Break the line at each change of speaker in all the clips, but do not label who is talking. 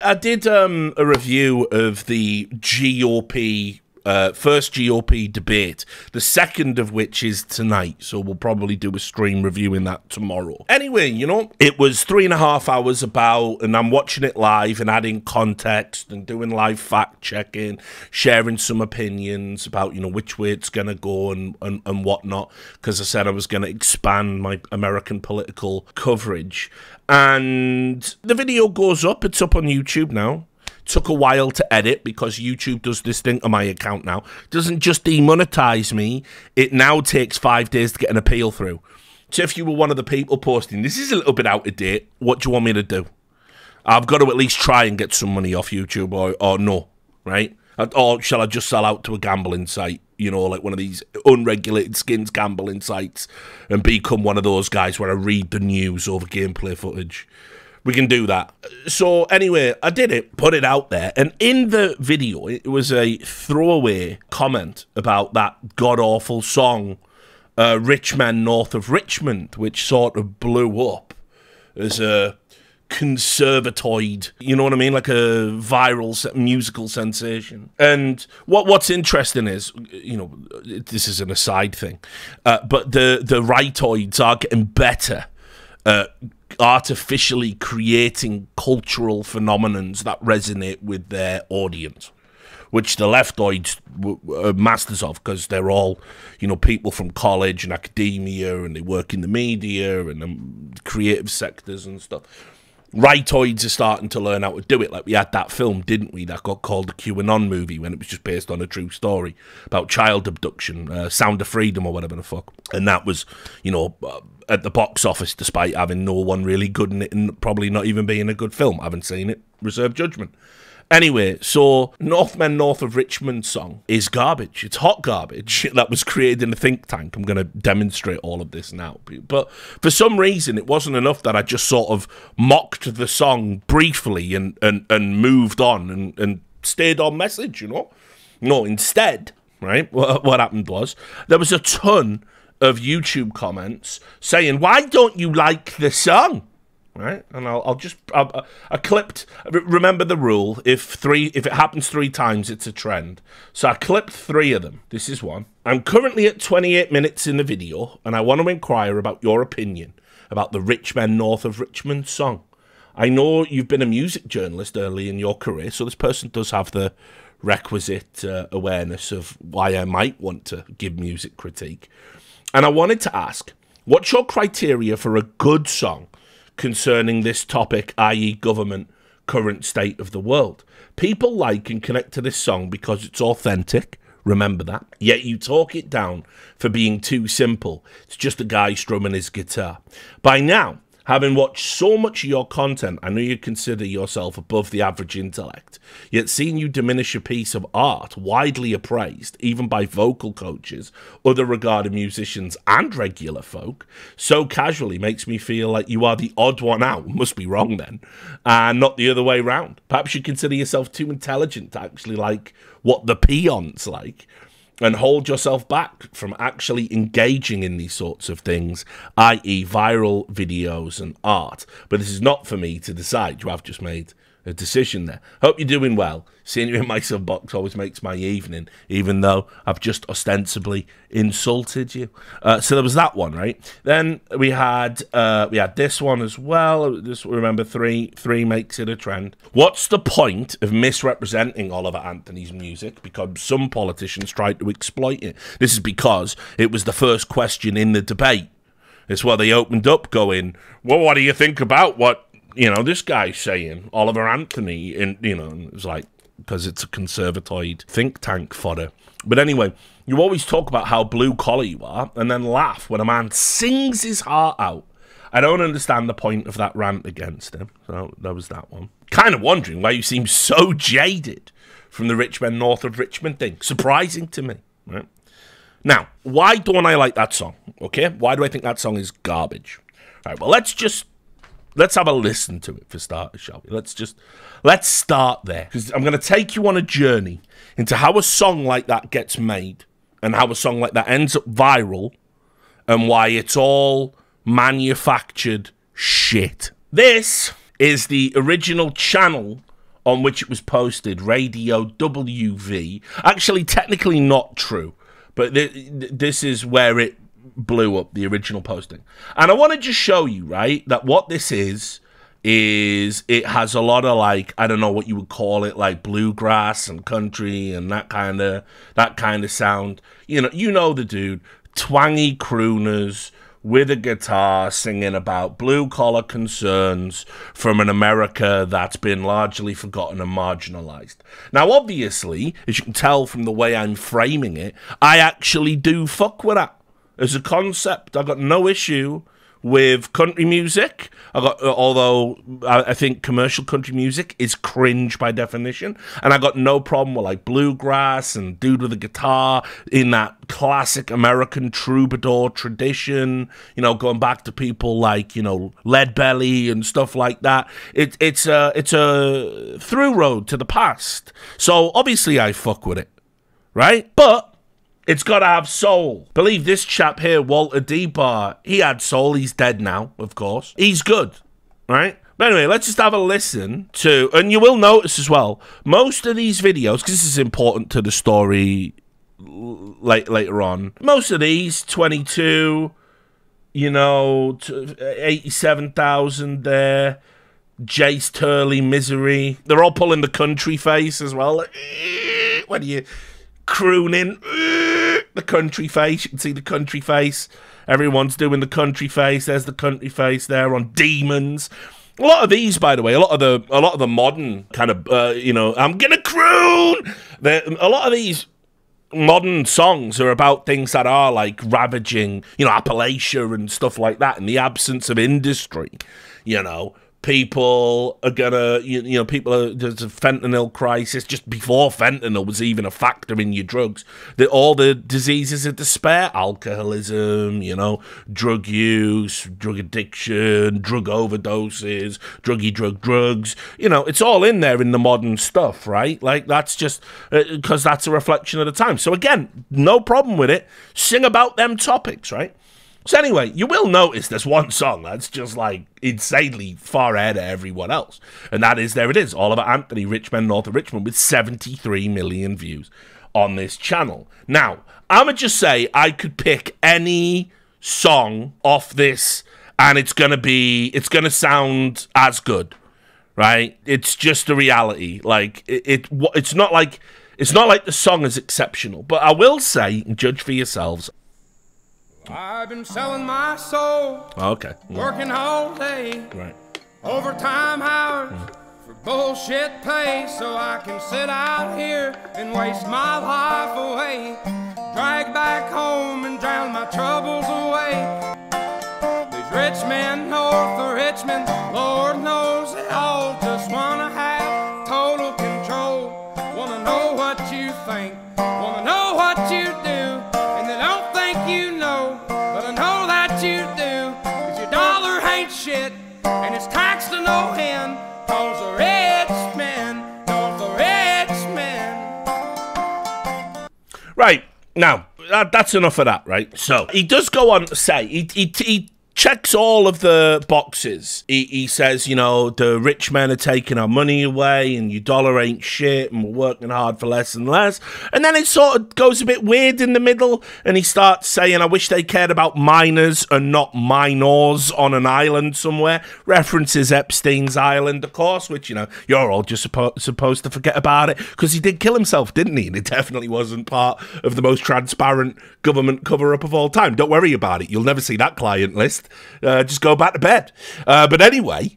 I did a review of the GOP, first GOP debate, the second of which is tonight, so we'll probably do a stream reviewing that tomorrow. Anyway, you know, it was 3.5 hours about, and I'm watching it live and adding context and doing live fact-checking, sharing some opinions about, you know, which way it's going to go and whatnot, because I said I was going to expand my American political coverage. And the video goes up. It's up on YouTube now. Took a while to edit because YouTube does this thing on my account now. It doesn't just demonetize me. It now takes 5 days to get an appeal through. So if you were one of the people posting, this is a little bit out of date, what do you want me to do? I've got to at least try and get some money off YouTube or no, right? Or shall I just sell out to a gambling site? You know, like one of these unregulated skins gambling sites and become one of those guys where I read the news over gameplay footage. We can do that. So anyway, I did it, put it out there, and in the video, it was a throwaway comment about that god-awful song, Richmond, North of Richmond, which sort of blew up as a conservatoid, you know what I mean, like a viral musical sensation. And what's interesting is, you know, this is an aside thing, but the rightoids are getting better artificially creating cultural phenomenons that resonate with their audience, which the leftoids are masters of, because they're all, you know, people from college and academia, and they work in the media and creative sectors and stuff. Rightoids are starting to learn how to do it. Like we had that film, didn't we, that got called the QAnon movie, when it was just based on a true story about child abduction, Sound of Freedom or whatever the fuck. And that was, you know, at the box office, despite having no one really good in it and probably not even being a good film. I haven't seen it. Reserve judgment. Anyway, so Northmen North of Richmond song is garbage. It's hot garbage that was created in a think tank. I'm going to demonstrate all of this now. But for some reason, it wasn't enough that I just sort of mocked the song briefly and moved on and stayed on message, you know? No, instead, right, what happened was there was a ton of YouTube comments saying, why don't you like the song? Right, and I clipped. Remember the rule: if it happens 3 times, it's a trend. So I clipped 3 of them. This is one. I'm currently at 28 minutes in the video, and I want to inquire about your opinion about the Richmond North of Richmond song. I know you've been a music journalist early in your career, so this person does have the requisite awareness of why I might want to give music critique. And I wanted to ask, what's your criteria for a good song concerning this topic, i.e. government, current state of the world? People like and connect to this song because it's authentic, remember that, yet you talk it down for being too simple. It's just a guy strumming his guitar. By now, having watched so much of your content, I know you consider yourself above the average intellect, yet seeing you diminish a piece of art widely appraised, even by vocal coaches, other regarded musicians and regular folk, so casually makes me feel like you are the odd one out, must be wrong then, and not the other way round. Perhaps you consider yourself too intelligent to actually like what the peons like, and hold yourself back from actually engaging in these sorts of things, i.e. viral videos and art. But this is not for me to decide. You have just made a decision there. Hope you're doing well. Seeing you in my sub box always makes my evening, even though I've just ostensibly insulted you. So there was that one, right? Then we had this one as well. Just remember, three makes it a trend. What's the point of misrepresenting Oliver Anthony's music? Because some politicians tried to exploit it. This is because it was the first question in the debate. It's where they opened up going, well, what do you think about what, you know, this guy's saying, Oliver Anthony, and, you know, it was like, because it's a conservatoid think tank fodder. But anyway, you always talk about how blue-collar you are, and then laugh when a man sings his heart out. I don't understand the point of that rant against him. So that was that one. Kind of wondering why you seem so jaded from the Richmond North of Richmond thing. Surprising to me, right? Now, why don't I like that song, okay? Why do I think that song is garbage? All right, well, let's have a listen to it for starters, shall we? Let's start there, because I'm going to take you on a journey into how a song like that gets made and how a song like that ends up viral and why it's all manufactured shit. This is the original channel on which it was posted, Radio WV. Actually, technically not true, but this is where it blew up, the original posting. And I want to just show you, right, that what this is it has a lot of, like, I don't know what you would call it, like bluegrass and country and that kind of sound. You know the dude, twangy crooners with a guitar singing about blue-collar concerns from an America that's been largely forgotten and marginalized. Now, obviously, as you can tell from the way I'm framing it, I actually do fuck with that. As a concept, I've got no issue with country music. Although I think commercial country music is cringe by definition, and I got no problem with like bluegrass and dude with a guitar in that classic American troubadour tradition. Going back to people like Leadbelly and stuff like that. It's a through road to the past. So obviously I fuck with it, right? But it's got to have soul. Believe this chap here, Walter D. Barr, he had soul. He's dead now, of course. He's good, right? But anyway, let's just have a listen to, and you will notice as well, most of these videos, because this is important to the story later on, most of these, 22, 87,000 there, Jace Turley, Misery, they're all pulling the country face as well. When you crooning the country face, you can see the country face. Everyone's doing the country face. There's the country face there on Demons. A lot of these, by the way, a lot of the modern kind of I'm gonna croon. A lot of these modern songs are about things that are like ravaging, Appalachia and stuff like that. In the absence of industry, people are gonna, there's a fentanyl crisis just before fentanyl was even a factor in your drugs. All the diseases of despair, alcoholism, drug use, drug addiction, drug overdoses, drugs. It's all in there in the modern stuff, right? Like, that's just because that's a reflection of the time. So again, no problem with it. Sing about them topics, right? So anyway, you will notice there's one song that's just like insanely far ahead of everyone else. And that is, there it is, Oliver Anthony, Richmond, north of Richmond, with 73 million views on this channel. Now, I'ma just say I could pick any song off this and it's gonna sound as good, right? It's just a reality. Like, it's not like the song is exceptional. But I will say, and judge for yourselves,
I've been selling my soul.
Okay.
Working all day.
Right.
Overtime hours for bullshit pay, so I can sit out here and waste my life away. Drag back home and drown my troubles away. These rich men north of Richmond, Lord knows they all just wanna have total control. Wanna know what you think, wanna know what you do, and they don't think you know, but I know that you do, 'cause your dollar ain't shit, and it's taxed to no end, 'cause the rich men,
Right, now, that's enough of that, right? So, he does go on to say, he checks all of the boxes. He says, the rich men are taking our money away and your dollar ain't shit and we're working hard for less and less. And then it sort of goes a bit weird in the middle and he starts saying, I wish they cared about minors and not minors on an island somewhere. References Epstein's Island, of course, which, you're all just supposed to forget about it because he did kill himself, didn't he? And it definitely wasn't part of the most transparent government cover-up of all time. Don't worry about it. You'll never see that client list. Just go back to bed. But anyway,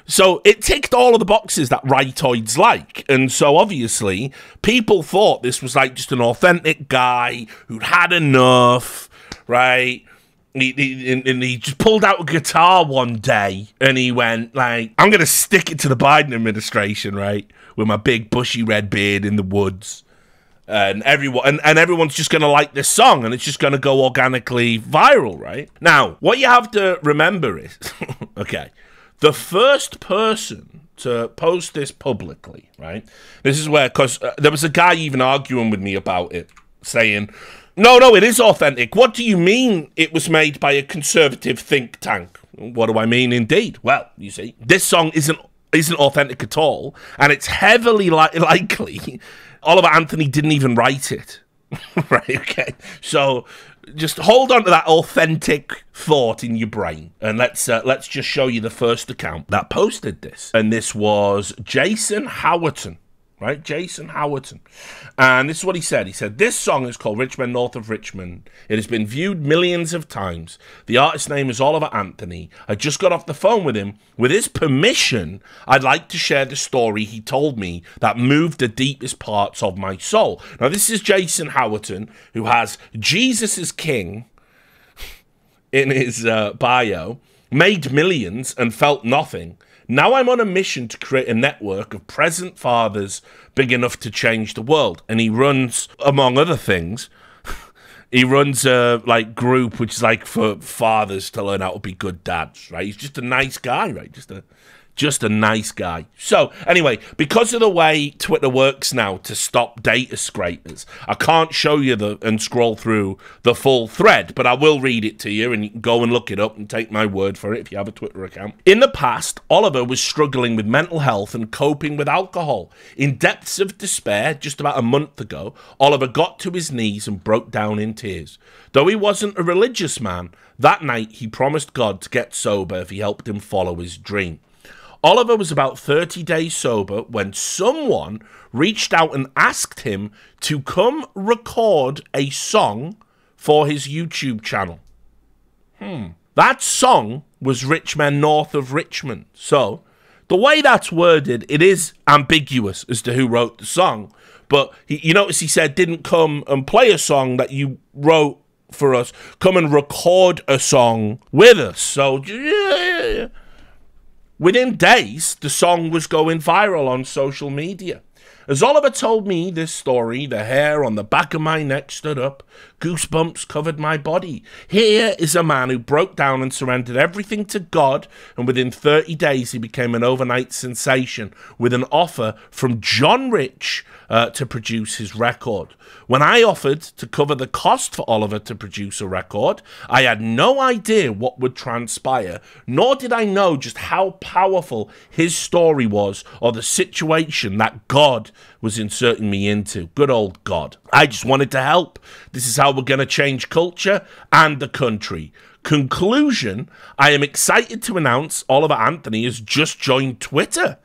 so it ticked all of the boxes that rightoids like. And so obviously people thought this was like just an authentic guy who'd had enough, right? He just pulled out a guitar one day and he went like, I'm going to stick it to the Biden administration, right? With my big bushy red beard in the woods. And everyone's just going to like this song and it's just going to go organically viral, right? Now, what you have to remember is, okay, the first person to post this publicly, right? This is where, because there was a guy even arguing with me about it, saying, no, it is authentic. What do you mean it was made by a conservative think tank? What do I mean, indeed? Well, you see, this song isn't isn't authentic at all, and it's heavily likely Oliver Anthony didn't even write it. Right, okay. So just hold on to that authentic thought in your brain, and let's just show you the first account that posted this. And this was Jason Howerton. Right, Jason Howerton. And this is what he said. He said, this song is called Richmond, North of Richmond. It has been viewed millions of times. The artist's name is Oliver Anthony. I just got off the phone with him. With his permission, I'd like to share the story he told me that moved the deepest parts of my soul. Now, this is Jason Howerton, who has Jesus is King in his bio, made millions and felt nothing. Now I'm on a mission to create a network of present fathers big enough to change the world. And he runs, among other things, he runs a group which is like for fathers to learn how to be good dads, right? He's just a nice guy, right? Just a nice guy. So, anyway, because of the way Twitter works now to stop data scrapers, I can't show you and scroll through the full thread, but I will read it to you, and you can go and look it up and take my word for it if you have a Twitter account. In the past, Oliver was struggling with mental health and coping with alcohol. In depths of despair, just about a month ago, Oliver got to his knees and broke down in tears. Though he wasn't a religious man, that night he promised God to get sober if he helped him follow his dream. Oliver was about 30 days sober when someone reached out and asked him to come record a song for his YouTube channel. That song was Richmond, North of Richmond. So, the way that's worded, it is ambiguous as to who wrote the song. But you notice he said, didn't come and play a song that you wrote for us. Come and record a song with us. So, yeah. Within days, the song was going viral on social media. As Oliver told me this story, the hair on the back of my neck stood up. Goosebumps covered my body. Here is a man who broke down and surrendered everything to God, and within 30 days he became an overnight sensation with an offer from John Rich to produce his record. When I offered to cover the cost for Oliver to produce a record, I had no idea what would transpire, nor did I know just how powerful his story was or the situation that God was inserting me into. Good old God. I just wanted to help. This is how we're going to change culture and the country. Conclusion, I am excited to announce Oliver Anthony has just joined Twitter.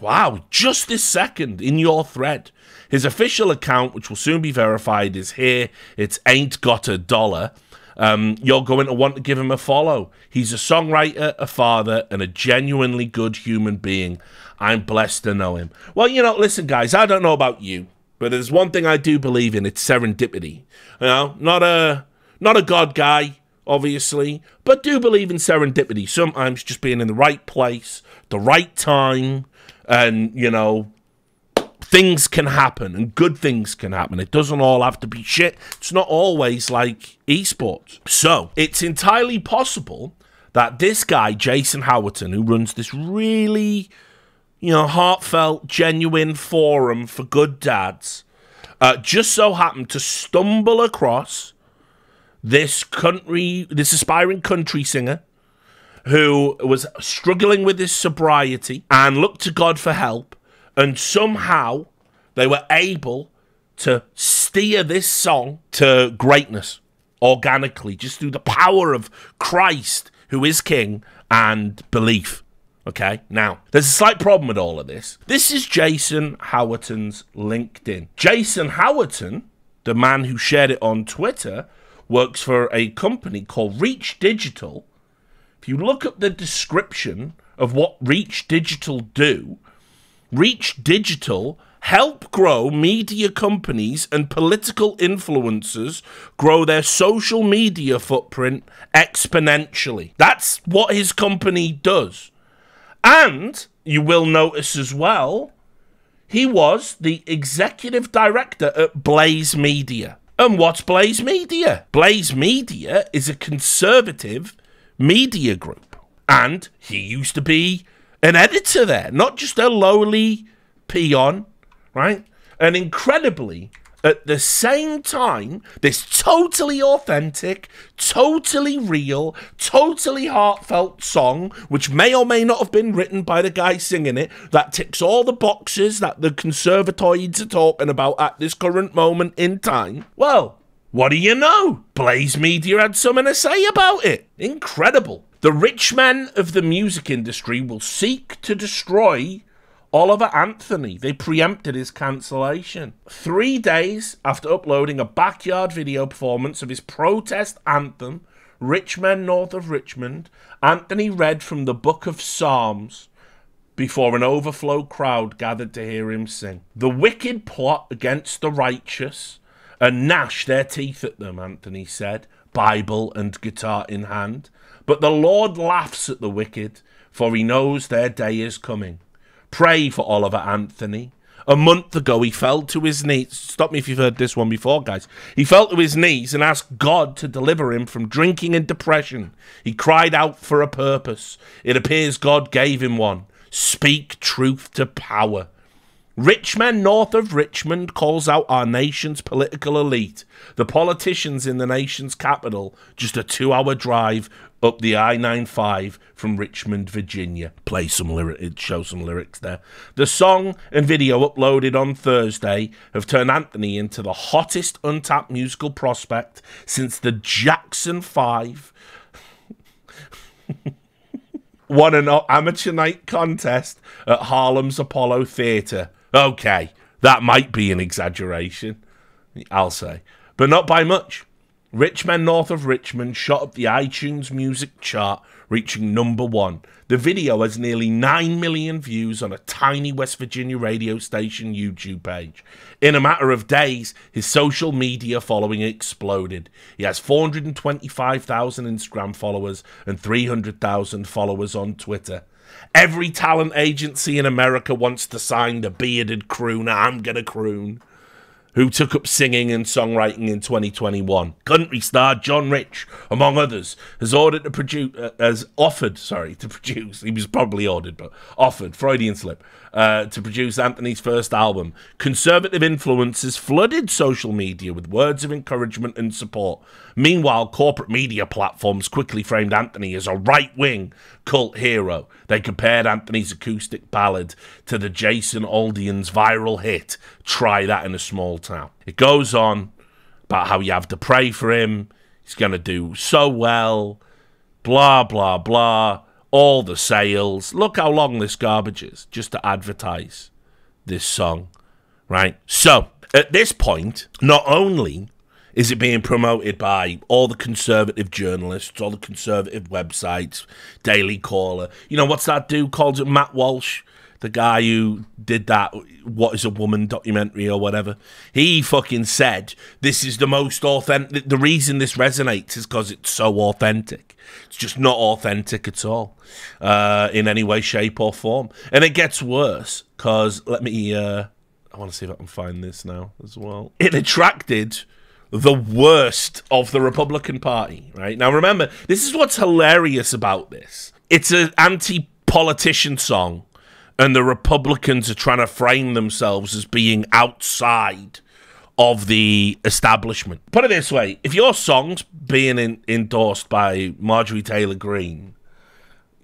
Wow, just this second in your thread. His official account, which will soon be verified, is here. It's Ain't Got a Dollar. You're going to want to give him a follow. He's a songwriter, a father, and a genuinely good human being. I'm blessed to know him. Well, you know, listen, guys, I don't know about you, but there's one thing I do believe in. It's serendipity. You know, not a God guy, obviously, but do believe in serendipity. Sometimes just being in the right place, the right time, and, you know, things can happen and good things can happen. It doesn't all have to be shit. It's not always like esports. So it's entirely possible that this guy, Jason Howerton, who runs this really, you know, heartfelt, genuine forum for good dads, just so happened to stumble across this aspiring country singer who was struggling with his sobriety and looked to God for help. And somehow they were able to steer this song to greatness organically, just through the power of Christ, who is King, and belief. Okay, now, there's a slight problem with all of this. This is Jason Howerton's LinkedIn. Jason Howerton, the man who shared it on Twitter, works for a company called Reach Digital. If you look at the description of what Reach Digital do, Reach Digital help grow media companies and political influencers grow their social media footprint exponentially. That's what his company does. And you will notice as well, he was the executive director at Blaze Media. And what's Blaze Media? Blaze Media is a conservative media group. And he used to be an editor there, not just a lowly peon, right? An incredibly At the same time, this totally authentic, totally real, totally heartfelt song, which may or may not have been written by the guy singing it, that ticks all the boxes that the conservatoids are talking about at this current moment in time, well, what do you know? Blaze Media had something to say about it. Incredible. The rich men of the music industry will seek to destroy Oliver Anthony. They preempted his cancellation. 3 days after uploading a backyard video performance of his protest anthem, Rich Men North of Richmond, Anthony read from the Book of Psalms before an overflow crowd gathered to hear him sing. The wicked plot against the righteous and gnash their teeth at them, Anthony said, Bible and guitar in hand. But the Lord laughs at the wicked, for he knows their day is coming. Pray for Oliver Anthony. A month ago, he fell to his knees. Stop me if you've heard this one before, guys. He fell to his knees and asked God to deliver him from drinking and depression. He cried out for a purpose. It appears God gave him one. Speak truth to power. Rich Men North of Richmond calls out our nation's political elite. The politicians in the nation's capital, just a 2-hour drive up the I-95 from Richmond, Virginia. Play some lyrics, show some lyrics there. The song and video uploaded on Thursday have turned Anthony into the hottest untapped musical prospect since the Jackson 5 won an amateur night contest at Harlem's Apollo Theatre. Okay, that might be an exaggeration, I'll say, but not by much. Rich Men North of Richmond shot up the iTunes music chart, reaching #1. The video has nearly 9 million views on a tiny West Virginia radio station YouTube page. In a matter of days, his social media following exploded. He has 425,000 Instagram followers and 300,000 followers on Twitter. Every talent agency in America wants to sign the bearded crooner, I'm gonna croon, who took up singing and songwriting in 2021. Country star John Rich, among others, has offered to produce, he was probably ordered, but offered, Freudian slip, to produce Anthony's first album. Conservative influencers flooded social media with words of encouragement and support. Meanwhile, corporate media platforms quickly framed Anthony as a right-wing cult hero. They compared Anthony's acoustic ballad to the Jason Aldean's viral hit, Try That in a Small Town. It goes on about how you have to pray for him, he's going to do so well, blah, blah, blah, all the sales. Look how long this garbage is, just to advertise this song, right? So, at this point, not only is it being promoted by all the conservative journalists, all the conservative websites, Daily Caller. You know, what's that dude called? Matt Walsh, the guy who did that What Is a Woman documentary or whatever. He fucking said this is the most authentic. The reason this resonates is because it's so authentic. It's just not authentic at all in any way, shape or form. And it gets worse because, let me, I want to see if I can find this now as well. It attracted the worst of the Republican Party, right? Now, remember, this is what's hilarious about this. It's an anti-politician song, and the Republicans are trying to frame themselves as being outside of the establishment. Put it this way, if your song's being endorsed by Marjorie Taylor Greene,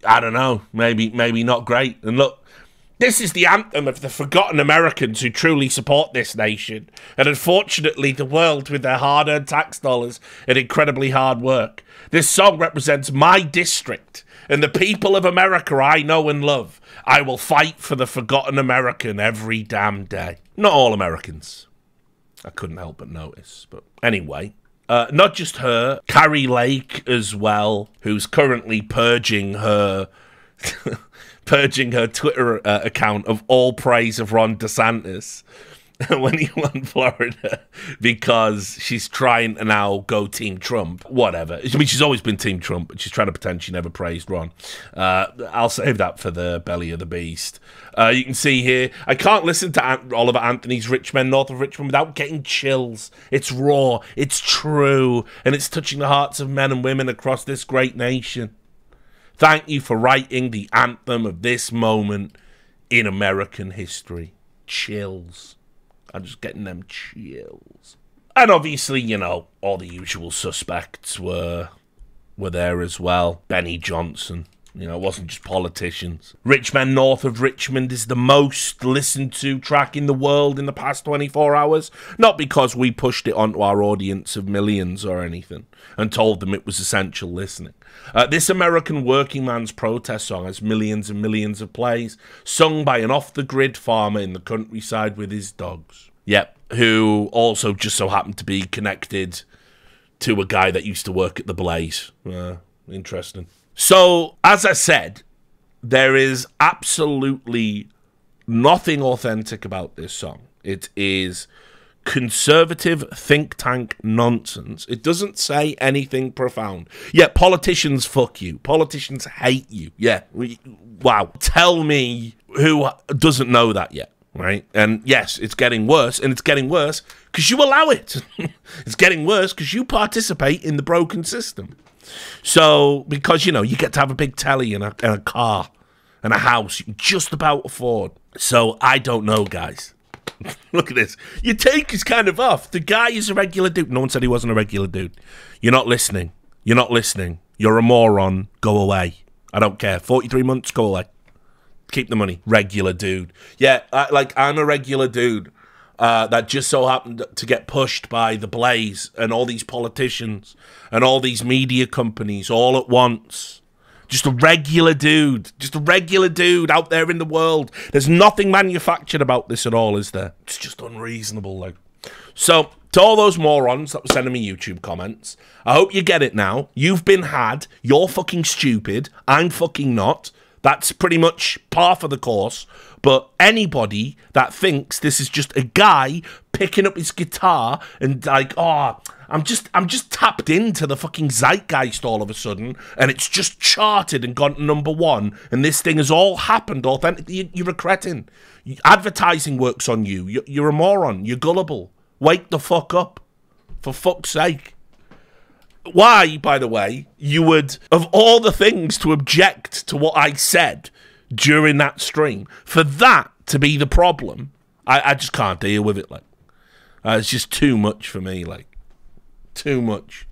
I don't know, maybe not great. And look, this is the anthem of the forgotten Americans who truly support this nation, and unfortunately the world with their hard-earned tax dollars and incredibly hard work. This song represents my district and the people of America I know and love. I will fight for the forgotten American every damn day. Not all Americans, I couldn't help but notice. But anyway, not just her, Carrie Lake as well, who's currently purging her Twitter account of all praise of Ron DeSantis when he won Florida, because she's trying to now go Team Trump. Whatever. I mean, she's always been Team Trump, but she's trying to pretend she never praised Ron. I'll save that for the belly of the beast. You can see here, I can't listen to Oliver Anthony's Rich Men North of Richmond without getting chills. It's raw, it's true, and it's touching the hearts of men and women across this great nation. Thank you for writing the anthem of this moment in American history. Chills. I'm just getting them chills. And obviously, you know, all the usual suspects were there as well. Benny Johnson. You know, it wasn't just politicians. Richmond, north of Richmond, is the most listened to track in the world in the past 24 hours. Not because we pushed it onto our audience of millions or anything and told them it was essential listening. This American working man's protest song has millions and millions of plays, sung by an off-the-grid farmer in the countryside with his dogs. Yep, who also just so happened to be connected to a guy that used to work at the Blaze. Interesting. So, as I said, there is absolutely nothing authentic about this song. It is conservative think tank nonsense. It doesn't say anything profound. Yeah, politicians fuck you. Politicians hate you. Yeah, wow. Tell me who doesn't know that yet, right? And yes, it's getting worse, and it's getting worse because you allow it. It's getting worse because you participate in the broken system. So, because, you know, you get to have a big telly and a car and a house you can just about afford. So, I don't know, guys. Look at this. Your take is kind of off. The guy is a regular dude. No one said he wasn't a regular dude. You're not listening. You're not listening. You're a moron. Go away. I don't care. 43 months, go away. Keep the money. Regular dude. Yeah, I'm a regular dude. That just so happened to get pushed by the Blaze and all these politicians and all these media companies all at once. Just a regular dude. Just a regular dude out there in the world. There's nothing manufactured about this at all, is there? It's just unreasonable, like. So, to all those morons that were sending me YouTube comments, I hope you get it now. You've been had. You're fucking stupid. I'm fucking not. That's pretty much par for the course. But anybody that thinks this is just a guy picking up his guitar and like, oh, I'm just tapped into the fucking zeitgeist all of a sudden, and it's just charted and gone to #1, and this thing has all happened authentically. You're a cretin. Advertising works on you. You're a moron. You're gullible. Wake the fuck up. For fuck's sake. Why, by the way, you would, of all the things to object to what I said during that stream, for that to be the problem, I just can't deal with it, like. It's just too much for me, like. Too much.